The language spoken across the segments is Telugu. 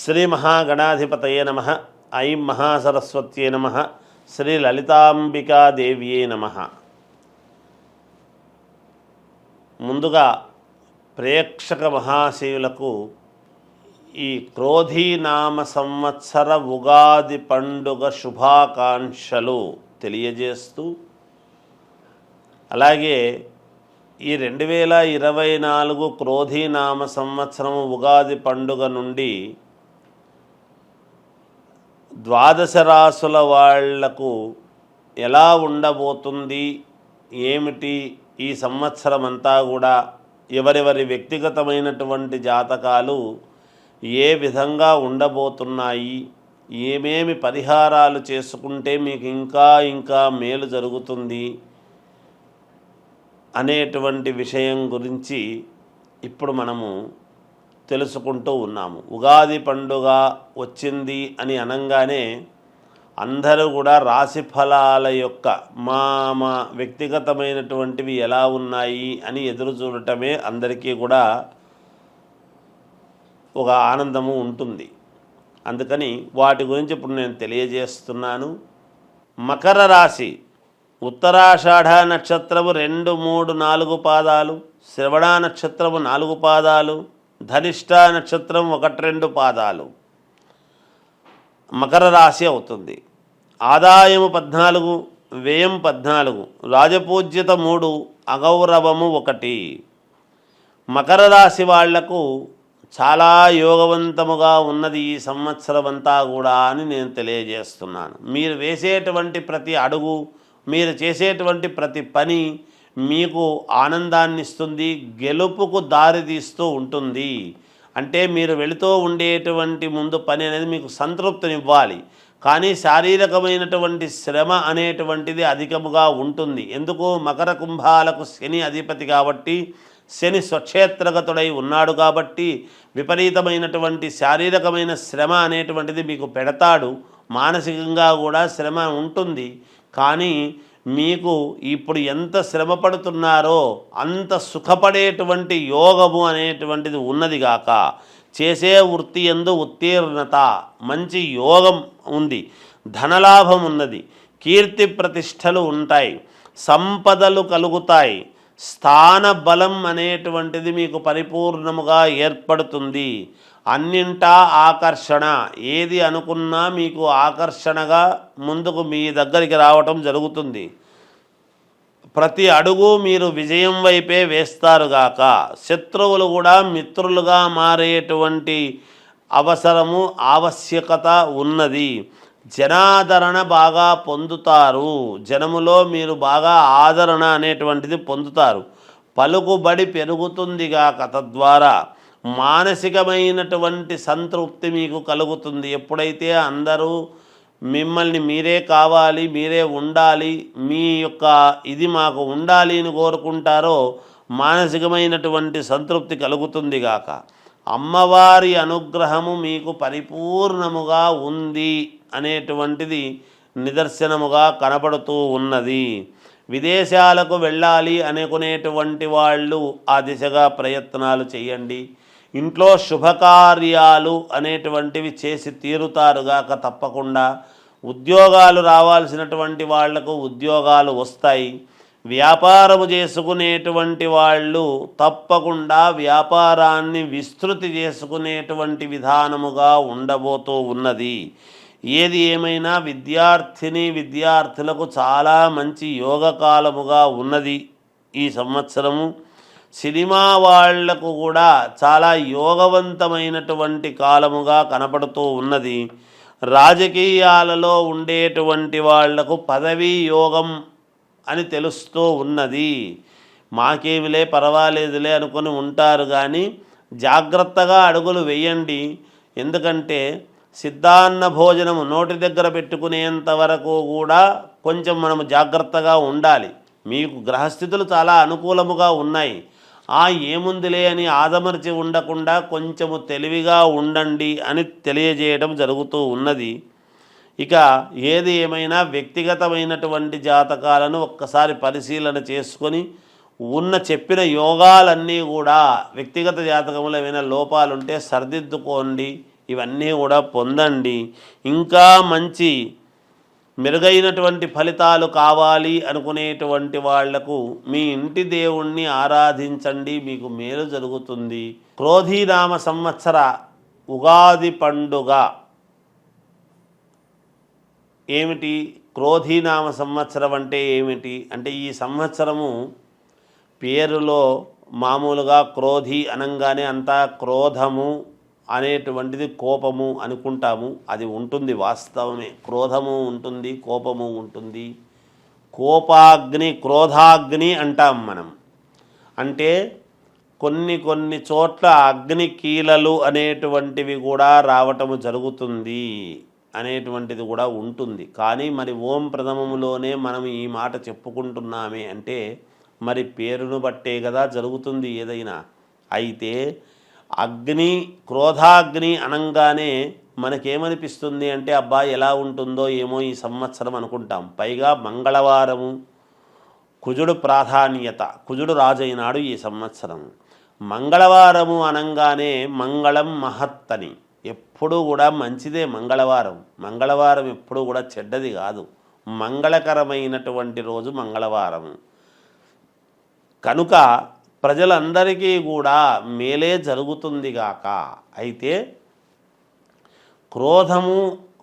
శ్రీ మహాగణాధిపతయే నమః. ఐం మహాసరస్వత్యే నమః. శ్రీ లలితాంబికాదేవ్యే నమః. ముందుగా ప్రేక్షక మహాశయులకు ఈ క్రోధీనామ సంవత్సర ఉగాది పండుగ శుభాకాంక్షలు తెలియజేస్తూ, అలాగే ఈ 2024 క్రోధీనామ సంవత్సరం ఉగాది పండుగ నుండి ద్వాదశ రాసుల వాళ్లకు ఎలా ఉండబోతుంది, ఏమిటి ఈ సంవత్సరం అంతా కూడా ఎవరెవరి వ్యక్తిగతమైనటువంటి జాతకాలు ఏ విధంగా ఉండబోతున్నాయి, ఏమేమి పరిహారాలు చేసుకుంటే మీకు ఇంకా మేలు జరుగుతుంది అనేటువంటి విషయం గురించి ఇప్పుడు మనము తెలుసుకుంటూ ఉన్నాము. ఉగాది పండుగ వచ్చింది అని అనగానే అందరూ కూడా రాశి ఫలాల యొక్క మా వ్యక్తిగతమైనటువంటివి ఎలా ఉన్నాయి అని ఎదురు చూడటమే అందరికీ కూడా ఒక ఆనందము ఉంటుంది. అందుకని వాటి గురించి ఇప్పుడు నేను తెలియజేస్తున్నాను. మకర రాశి ఉత్తరాషాఢ నక్షత్రము 2, 3, 4 పాదాలు, శ్రవణ నక్షత్రము 4 పాదాలు, ధనిష్ట నక్షత్రం 1, 2 పాదాలు మకర రాశి అవుతుంది. ఆదాయము 14, వ్యయం 14, రాజపూజ్యత 3, అగౌరవము 1. మకర రాశి వాళ్లకు చాలా యోగవంతముగా ఉన్నది ఈ సంవత్సరం అంతా కూడా అని నేను తెలియజేస్తున్నాను. మీరు వేసేటువంటి ప్రతి అడుగు, మీరు చేసేటువంటి ప్రతి పని మీకు ఆనందాన్ని ఇస్తుంది, గెలుపుకు దారితీస్తూ ఉంటుంది. అంటే మీరు వెళుతూ ఉండేటువంటి ముందు పని అనేది మీకు సంతృప్తినివ్వాలి, కానీ శారీరకమైనటువంటి శ్రమ అనేటువంటిది అధికముగా ఉంటుంది. ఎందుకు? మకర కుంభాలకు శని అధిపతి కాబట్టి, శని స్వక్షేత్రగతుడై ఉన్నాడు కాబట్టి విపరీతమైనటువంటి శారీరకమైన శ్రమ అనేటువంటిది మీకు పెడతాడు. మానసికంగా కూడా శ్రమ ఉంటుంది. కానీ మీకు ఇప్పుడు ఎంత శ్రమ పడుతున్నారో అంత సుఖపడేటువంటి యోగము అనేటువంటిది ఉన్నదిగాక, చేసే వృత్తి యందు ఉత్తీర్ణత, మంచి యోగం ఉంది, ధనలాభం ఉన్నది, కీర్తి ప్రతిష్టలు ఉంటాయి, సంపదలు కలుగుతాయి, స్థాన బలం అనేటువంటిది మీకు పరిపూర్ణముగా ఏర్పడుతుంది. అన్నింటా ఆకర్షణ, ఏది అనుకున్నా మీకు ఆకర్షణగా ముందుకు మీ దగ్గరికి రావటం జరుగుతుంది. ప్రతి అడుగు మీరు విజయం వైపే వేస్తారుగాక, శత్రువులు కూడా మిత్రులుగా మారేటువంటి అవసరము, ఆవశ్యకత ఉన్నది. జనాదరణ బాగా పొందుతారు, జనములో మీరు బాగా ఆదరణ అనేటువంటిది పొందుతారు. పలుకుబడి పెరుగుతుందిగాక, తద్వారా మానసికమైనటువంటి సంతృప్తి మీకు కలుగుతుంది. ఎప్పుడైతే అందరూ మిమ్మల్ని మీరే కావాలి, మీరే ఉండాలి, మీ యొక్క ఇది మాకు ఉండాలి అని కోరుకుంటారో మానసికమైనటువంటి సంతృప్తి కలుగుతుంది గాక. అమ్మవారి అనుగ్రహము మీకు పరిపూర్ణముగా ఉంది అనేటువంటిది నిదర్శనముగా కనపడుతూ ఉన్నది. విదేశాలకు వెళ్ళాలి అనుకునేటువంటి వాళ్ళు ఆ దిశగా ప్రయత్నాలు చేయండి. ఇంట్లో శుభకార్యాలు అనేటువంటివి చేసి తీరుతారుగాక తప్పకుండా. ఉద్యోగాలు రావాల్సినటువంటి వాళ్లకు ఉద్యోగాలు వస్తాయి. వ్యాపారము చేసుకునేటువంటి వాళ్ళు తప్పకుండా వ్యాపారాన్ని విస్తృతి చేసుకునేటువంటి విధానముగా ఉండబోతూ ఉన్నది. ఏది ఏమైనా విద్యార్థులకు చాలా మంచి యోగకాలముగా ఉన్నది ఈ సంవత్సరము. సినిమా వాళ్లకు కూడా చాలా యోగవంతమైనటువంటి కాలముగా కనపడుతూ ఉన్నది. రాజకీయాలలో ఉండేటువంటి వాళ్లకు పదవీ యోగం అని తెలుస్తూ ఉన్నది. మాకేమిలే పర్వాలేదులే అనుకొని ఉంటారు, కానీ జాగ్రత్తగా అడుగులు వేయండి. ఎందుకంటే సిద్ధాన్న భోజనము నోటి దగ్గర పెట్టుకునేంత వరకు కూడా కొంచెం మనము జాగ్రత్తగా ఉండాలి. మీకు గ్రహస్థితులు చాలా అనుకూలముగా ఉన్నాయి. ఏముందిలే అని ఆదమర్చి ఉండకుండా కొంచెము తెలివిగా ఉండండి అని తెలియజేయడం జరుగుతూ ఉన్నది. ఇక ఏది ఏమైనా వ్యక్తిగతమైనటువంటి జాతకాలను ఒక్కసారి పరిశీలన చేసుకొని చెప్పిన యోగాలన్నీ కూడా వ్యక్తిగత జాతకంలో ఏమైనా లోపాలుంటే సరిదిద్దుకోండి. ఇవన్నీ కూడా పొందండి. ఇంకా మంచి మెరుగైనటువంటి ఫలితాలు కావాలి అనుకునేటువంటి వాళ్లకు మీ ఇంటి దేవుణ్ణి ఆరాధించండి, మీకు మేలు జరుగుతుంది. క్రోధీనామ సంవత్సర ఉగాది పండుగ ఏమిటి? క్రోధీనామ సంవత్సరం అంటే ఏమిటి అంటే, ఈ సంవత్సరము పేరులో మామూలుగా క్రోధి అనంగానే అంతా క్రోధము అనేటువంటిది కోపము అనుకుంటాము. అది ఉంటుంది, వాస్తవమే. క్రోధము ఉంటుంది, కోపము ఉంటుంది. కోపాగ్ని, క్రోధాగ్ని అంటాం మనం. అంటే కొన్ని చోట్ల అగ్ని కీలలు అనేటువంటివి కూడా రావటము జరుగుతుంది అనేటువంటిది కూడా ఉంటుంది. కానీ మరి ఓం ప్రథమములోనే మనం ఈ మాట చెప్పుకుంటున్నామే అంటే మరి పేరును బట్టే కదా జరుగుతుంది ఏదైనా. అయితే అగ్ని, క్రోధాగ్ని అనంగానే మనకేమనిపిస్తుంది అంటే అబ్బా ఎలా ఉంటుందో ఏమో ఈ సంవత్సరం అనుకుంటాం. పైగా మంగళవారము, కుజుడు ప్రాధాన్యత, కుజుడు రాజైనాడు ఈ సంవత్సరం. మంగళవారము అనంగానే మంగళం మహత్తని, ఎప్పుడూ కూడా మంచిదే మంగళవారం. మంగళవారం ఎప్పుడూ కూడా చెడ్డది కాదు, మంగళకరమైనటువంటి రోజు మంగళవారం. కనుక ప్రజలందరికీ కూడా మేలే జరుగుతుంది గాక. అయితే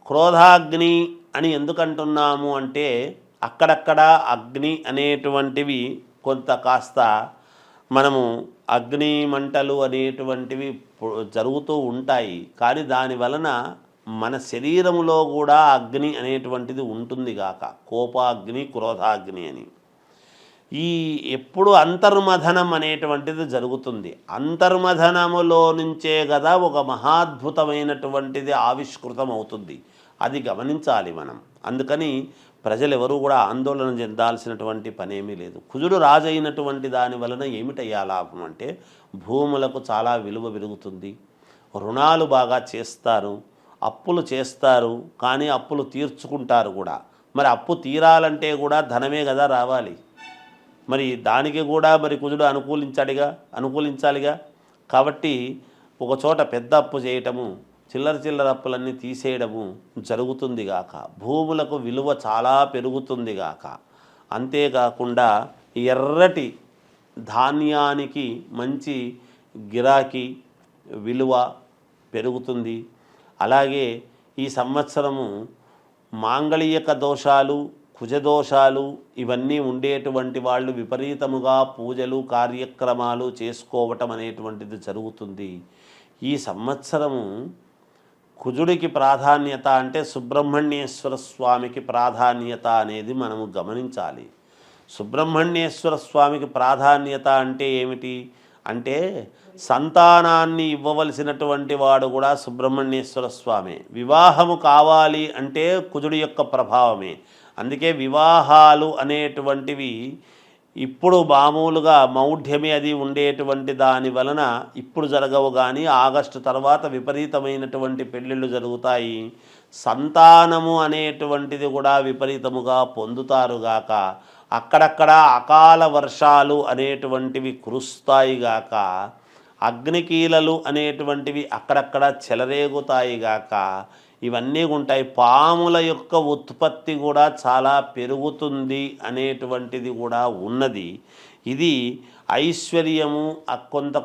క్రోధాగ్ని అని ఎందుకంటున్నాము అంటే అక్కడక్కడ అగ్ని అనేటువంటివి కొంత కాస్త మనము అగ్ని మంటలు అనేటువంటివి జరుగుతూ ఉంటాయి. కానీ దాని వలన మన శరీరంలో కూడా అగ్ని అనేటువంటిది ఉంటుంది గాక. కోపాగ్ని, క్రోధాగ్ని అని ఈ ఎప్పుడు అంతర్మథనం అనేటువంటిది జరుగుతుంది. అంతర్మథనములో నుంచే కదా ఒక మహాద్భుతమైనటువంటిది ఆవిష్కృతం అవుతుంది. అది గమనించాలి మనం. అందుకని ప్రజలు ఎవరూ కూడా ఆందోళన చెందాల్సినటువంటి పనేమీ లేదు. కుజుడు రాజైనటువంటి దాని వలన ఏమిటయ్యా లాభం అంటే భూములకు చాలా విలువ పెరుగుతుంది, రుణాలు బాగా చేస్తారు, అప్పులు చేస్తారు, కానీ అప్పులు తీర్చుకుంటారు కూడా. మరి అప్పు తీరాలంటే కూడా ధనమే కదా రావాలి. మరి దానికి కూడా మరి కుజుడు అనుకూలించాలిగా. కాబట్టి ఒక చోట పెద్ద అప్పు చేయటము, చిల్లర అప్పులన్నీ తీసేయడము జరుగుతుంది గాక. భూములకు విలువ చాలా పెరుగుతుంది గాక. అంతేకాకుండా ఎర్రటి ధాన్యానికి మంచి గిరాకీ, విలువ పెరుగుతుంది. అలాగే ఈ సంవత్సరము మాంగళీయక దోషాలు, కుజదోషాలు ఇవన్నీ ఉండేటువంటి వాళ్ళు విపరీతముగా పూజలు, కార్యక్రమాలు చేసుకోవటం అనేటువంటిది జరుగుతుంది. ఈ సంవత్సరము కుజుడికి ప్రాధాన్యత అంటే సుబ్రహ్మణ్యేశ్వర స్వామికి ప్రాధాన్యత అనేది మనము గమనించాలి. సుబ్రహ్మణ్యేశ్వర స్వామికి ప్రాధాన్యత అంటే ఏమిటి అంటే సంతానాన్ని ఇవ్వవలసినటువంటి వాడు కూడా సుబ్రహ్మణ్యేశ్వర స్వామి. వివాహము కావాలి అంటే కుజుడి యొక్క ప్రభావమే. అందుకే వివాహాలు అనేటువంటివి ఇప్పుడు మామూలుగా మౌఢ్యమే అది ఉండేటువంటి దాని వలన ఇప్పుడు జరగవు, కానీ ఆగస్టు తర్వాత విపరీతమైనటువంటి పెళ్ళిళ్ళు జరుగుతాయి. సంతానము అనేటువంటిది కూడా విపరీతముగా పొందుతారుగాక. అక్కడక్కడ అకాల వర్షాలు అనేటువంటివి కురుస్తాయిగాక. అగ్నికీలలు అనేటువంటివి అక్కడక్కడ చెలరేగుతాయిగాక. ఇవన్నీ ఉంటాయి. పాముల యొక్క ఉత్పత్తి కూడా చాలా పెరుగుతుంది అనేటువంటిది కూడా ఉన్నది. ఇది ఐశ్వర్యము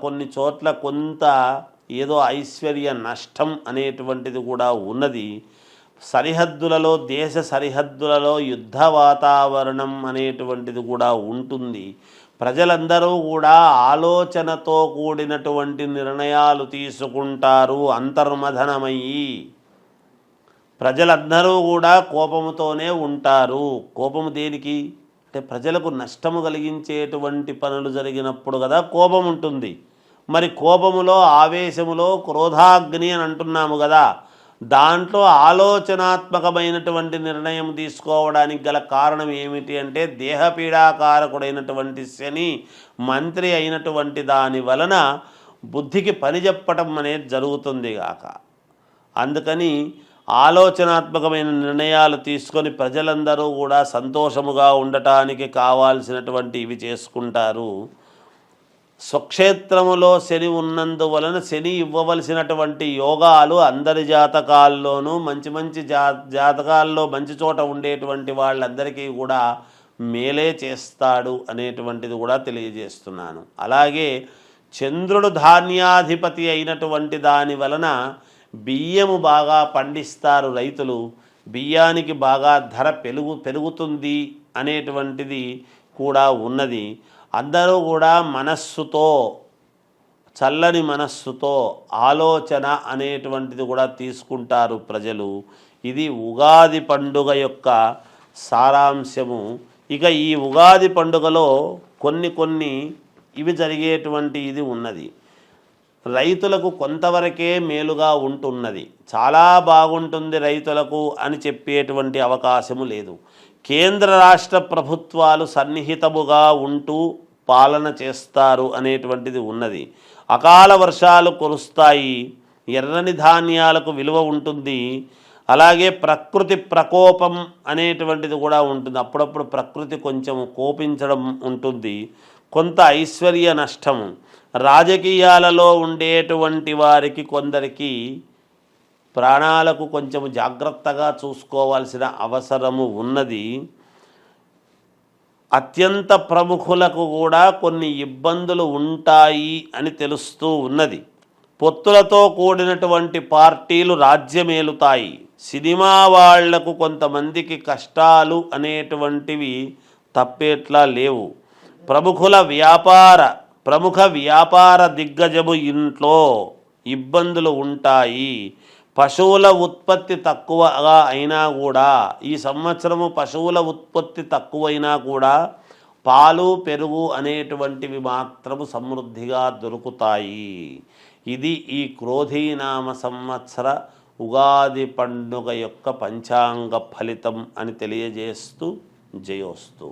కొన్ని చోట్ల కొంత ఏదో ఐశ్వర్య నష్టం అనేటువంటిది కూడా ఉన్నది. సరిహద్దులలో, దేశ సరిహద్దులలో యుద్ధ వాతావరణం అనేటువంటిది కూడా ఉంటుంది. ప్రజలందరూ కూడా ఆలోచనతో కూడినటువంటి నిర్ణయాలు తీసుకుంటారు. అంతర్మథనమయ్యి ప్రజలందరూ కూడా కోపముతోనే ఉంటారు. కోపము దేనికి అంటే ప్రజలకు నష్టము కలిగించేటువంటి పనులు జరిగినప్పుడు కదా కోపం ఉంటుంది. మరి కోపములో, ఆవేశములో క్రోధాగ్ని అని అంటున్నాము కదా, దాంట్లో ఆలోచనాత్మకమైనటువంటి నిర్ణయం తీసుకోవడానికి గల కారణం ఏమిటి అంటే దేహపీడాకారకుడైనటువంటి శని మంత్రి అయినటువంటి దాని వలన బుద్ధికి పని చెప్పటం అనేది జరుగుతుంది గాక. అందుకని ఆలోచనాత్మకమైన నిర్ణయాలు తీసుకొని ప్రజలందరూ కూడా సంతోషముగా ఉండటానికి కావాల్సినటువంటి ఇవి చేసుకుంటారు. స్వక్షేత్రములో శని ఉన్నందువలన శని ఇవ్వవలసినటువంటి యోగాలు అందరి జాతకాల్లోనూ మంచి మంచి జాతకాల్లో మంచి చోట ఉండేటువంటి వాళ్ళందరికీ కూడా మేలే చేస్తాడు అనేటువంటిది కూడా తెలియజేస్తున్నాను. అలాగే చంద్రుడు ధాన్యాధిపతి అయినటువంటి దాని వలన బియ్యము బాగా పండిస్తారు రైతులు, బియ్యానికి బాగా ధర పెరుగుతుంది అనేటువంటిది కూడా ఉన్నది. అందరూ కూడా మనస్సుతో, చల్లని మనస్సుతో ఆలోచన అనేటువంటిది కూడా తీసుకుంటారు ప్రజలు. ఇది ఉగాది పండుగ యొక్క సారాంశము. ఇక ఈ ఉగాది పండుగలో కొన్ని ఇవి జరిగేటువంటి ఇది ఉన్నది. రైతులకు కొంతవరకే మేలుగా ఉంటున్నది, చాలా బాగుంటుంది రైతులకు అని చెప్పేటువంటి అవకాశము లేదు. కేంద్ర రాష్ట్ర ప్రభుత్వాలు సన్నిహితముగా ఉంటూ పాలన చేస్తారు అనేటువంటిది ఉన్నది. అకాల వర్షాలు కురుస్తాయి, ఎర్రని ధాన్యాలకు విలువ ఉంటుంది. అలాగే ప్రకృతి ప్రకోపం అనేటువంటిది కూడా ఉంటుంది, అప్పుడప్పుడు ప్రకృతి కొంచెం కోపించడం ఉంటుంది. కొంత ఐశ్వర్య నష్టము, రాజకీయాలలో ఉండేటువంటి వారికి కొందరికి ప్రాణాలకు కొంచెం జాగ్రత్తగా చూసుకోవాల్సిన అవసరము ఉన్నది. అత్యంత ప్రముఖులకు కూడా కొన్ని ఇబ్బందులు ఉంటాయి అని తెలుస్తూ ఉన్నది. పొత్తులతో కూడినటువంటి పార్టీలు రాజ్యమేలుతాయి. సినిమా వాళ్లకు కొంతమందికి కష్టాలు అనేటువంటివి తప్పేట్లా లేవు. ప్రముఖ వ్యాపార దిగ్గజము ఇంట్లో ఇబ్బందులు ఉంటాయి. పశువుల ఉత్పత్తి తక్కువగా అయినా కూడా, ఈ సంవత్సరము పశువుల ఉత్పత్తి తక్కువైనా కూడా పాలు పెరుగు అనేటువంటివి మాత్రము సమృద్ధిగా దొరుకుతాయి. ఇది ఈ క్రోధీనామ సంవత్సర ఉగాది పండుగ యొక్క పంచాంగ ఫలితం అని తెలియజేస్తూ జయోస్తు.